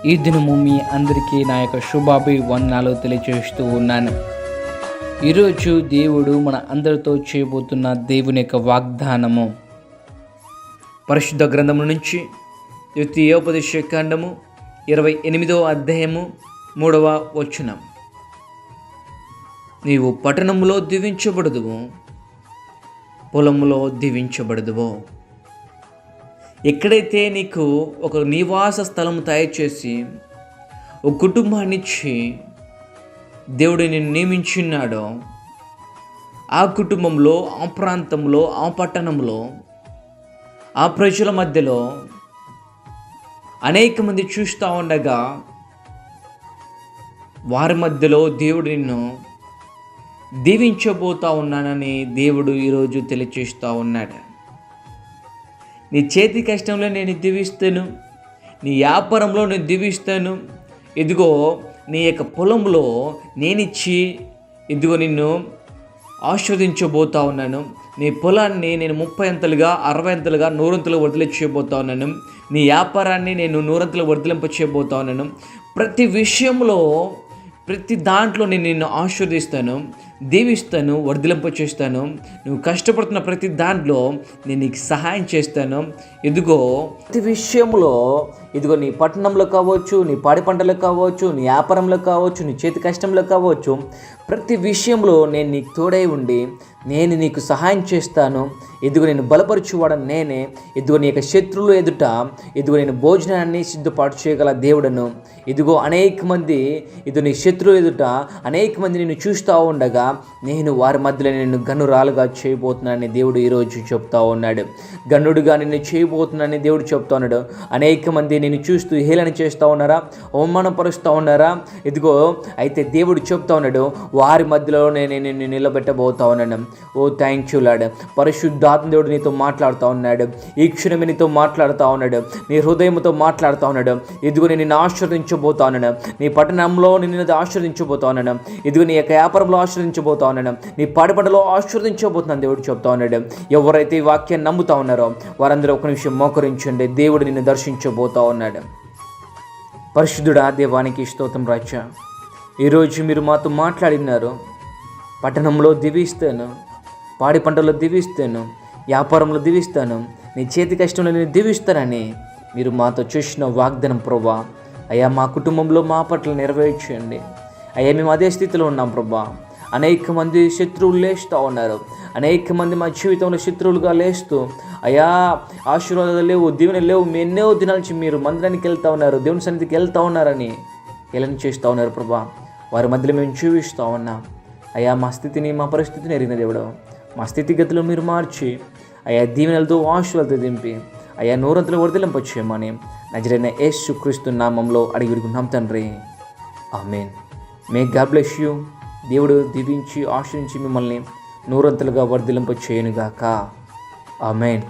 ఈ దినము మీ అందరికీ నా యొక్క శుభాభివందనాలు తెలియజేస్తూ ఉన్నాను. ఈరోజు దేవుడు మన అందరితో చేయబోతున్న దేవుని యొక్క వాగ్దానము పరిశుద్ధ గ్రంథము నుంచి ద్వితీయోపదేశ కాండము 28వ అధ్యాయము 3వ వచనం. నీవు పట్టణములో దీవించబడదువు, పొలములో దీవించబడదువు. ఎక్కడైతే నీకు ఒక నివాస స్థలం తయారు చేసి ఒక కుటుంబాన్ని ఇచ్చి దేవుడు నిన్ను నియమించున్నాడో ఆ కుటుంబంలో, ఆ ప్రాంతంలో, ఆ పట్టణంలో, ఆ ప్రజల మధ్యలో అనేక మంది చూస్తూ ఉండగా వారి మధ్యలో దేవుడు నిన్ను దీవించబోతా ఉన్నానని దేవుడు ఈరోజు తెలియచేస్తూ ఉన్నాడు. నీ చేతి కష్టంలో నేను దీవిస్తాను, నీ వ్యాపారంలో నేను దీవిస్తాను, ఇదిగో నీ యొక్క పొలంలో నేనిచ్చి ఇదిగో నిన్ను ఆస్వాదించబోతా ఉన్నాను. నీ పొలాన్ని నేను 30 అంతలుగా, 60 అంతలుగా, 100 అంతలుగా వర్ధలించబోతా ఉన్నాను. నీ వ్యాపారాన్ని నేను 100 అంతలుగా వర్ధలింపచేయబోతా ఉన్నాను. ప్రతి విషయంలో, ప్రతి దాంట్లో నేను నిన్ను ఆశీర్వదిస్తాను, దీవిస్తాను, వర్ధలింపచేస్తాను. నువ్వు కష్టపడుతున్న ప్రతి దాంట్లో నేను నీకు సహాయం చేస్తాను. ఇదిగో ప్రతి విషయంలో, ఇదిగో నీ పట్టణంలో కావచ్చు, నీ పాడి పంటలో కావచ్చు, నీ వ్యాపారంలో కావచ్చు, నీ చేతి కష్టంలో కావచ్చు, ప్రతి విషయంలో నేను నీకు తోడై ఉండి నేను నీకు సహాయం చేస్తాను. ఇదిగో నేను బలపరచువాడను నేనే. ఇదిగో నీ యొక్క శత్రువులు ఎదుట ఇదిగో నేను భోజనాన్ని సిద్ధపాటు చేయగల దేవుడను. ఇదిగో అనేక మంది నీ శత్రువులు ఎదుట అనేక మంది నిన్ను చూస్తూ ఉండగా నేను వారి మధ్యలో నిన్ను గనురాలుగా చేయబోతున్నానని దేవుడు ఈరోజు చెప్తా ఉన్నాడు. గనుడుగా నిన్ను చేయబోతున్నానని దేవుడు చెప్తా ఉన్నాడు. అనేక మంది నిన్ను చూస్తూ హేళన చేస్తూ ఉన్నారా, అవమానపరుస్తూ ఉన్నారా? ఇదిగో అయితే దేవుడు చెప్తా ఉన్నాడు, వారి మధ్యలో నేను నిన్ను నిలబెట్టబోతా ఉన్నాను. ఓ థ్యాంక్ యూ లార్డ్. పరిశుద్ధాత్మ దేవుడు నీతో మాట్లాడుతూ ఉన్నాడు. ఈ క్షణమే నీతో మాట్లాడుతూ ఉన్నాడు. నీ హృదయంతో మాట్లాడుతూ ఉన్నాడు. ఇదిగో నేను నిన్ను ఆశీర్వదించబోతా ఉన్నాను. నీ పట్టణంలో నిన్ను ఆశీర్వదించబోతా ఉన్నాను. ఇదిగో నీ యొక్క వ్యాపారంలో ఆశీర్వదించబోతా ఉన్నాను. నీ పాడిపంటలో ఆశీర్వదించబోతున్నాను దేవుడు చెప్తా ఉన్నాడు. ఎవరైతే ఈ వాక్యాన్ని నమ్ముతా ఉన్నారో వారందరూ ఒక నిమిషం మోకరించండి. దేవుడు నిన్ను దర్శించబోతా ఉన్నాడు. పరిశుద్ధుడా, దేవానికి స్తోత్రం రాజా. ఈరోజు మీరు మాతో మాట్లాడినారు. పట్టణంలో దీవిస్తాను, పాడి పంటలో దీవిస్తాను, వ్యాపారంలో దీవిస్తాను, నీ చేతి కష్టంలో నేను దీవిస్తానని మీరు మాతో చూసిన వాగ్దానం ప్రభా, అయ్యా మా కుటుంబంలో మా పట్ల నెరవేర్చండి. అయ్యా మేము అదే స్థితిలో ఉన్నాం ప్రభా. అనేక మంది శత్రువులు లేస్తూ ఉన్నారు. అనేక మంది మా జీవితంలో శత్రువులుగా లేస్తూ అయ్యా ఆశీర్వాదాలు లేవు, దీవెనలు లేవు, ఎన్నో దినాల నుంచి మీరు మందిరానికి వెళ్తూ ఉన్నారు, దేవుని సన్నిధికి వెళ్తూ ఉన్నారని హేళన చేస్తూ ఉన్నారు ప్రభా. వారి మధ్యలో మేము చూపిస్తూ ఉన్నాం. అయ్యా మా స్థితిని, మా పరిస్థితిని ఎరిగిన దేవుడు, మా స్థితిగతులు మీరు మార్చి అయ్యా దీవెనలతో ఆశీర్వాదాలతో దింపి అయ్యా 100 అంతలు వర్ధలింపచేయమని నజరేయుడైన యేసుక్రీస్తు నామంలో అడిగి వేడుకుంటున్నాం తండ్రి. Amen. May God bless you. దేవుడు దీవించి ఆశీర్వదించి మిమ్మల్ని 100 అంతలుగా వర్ధలింపచేయునుగాక. ఆమేన్.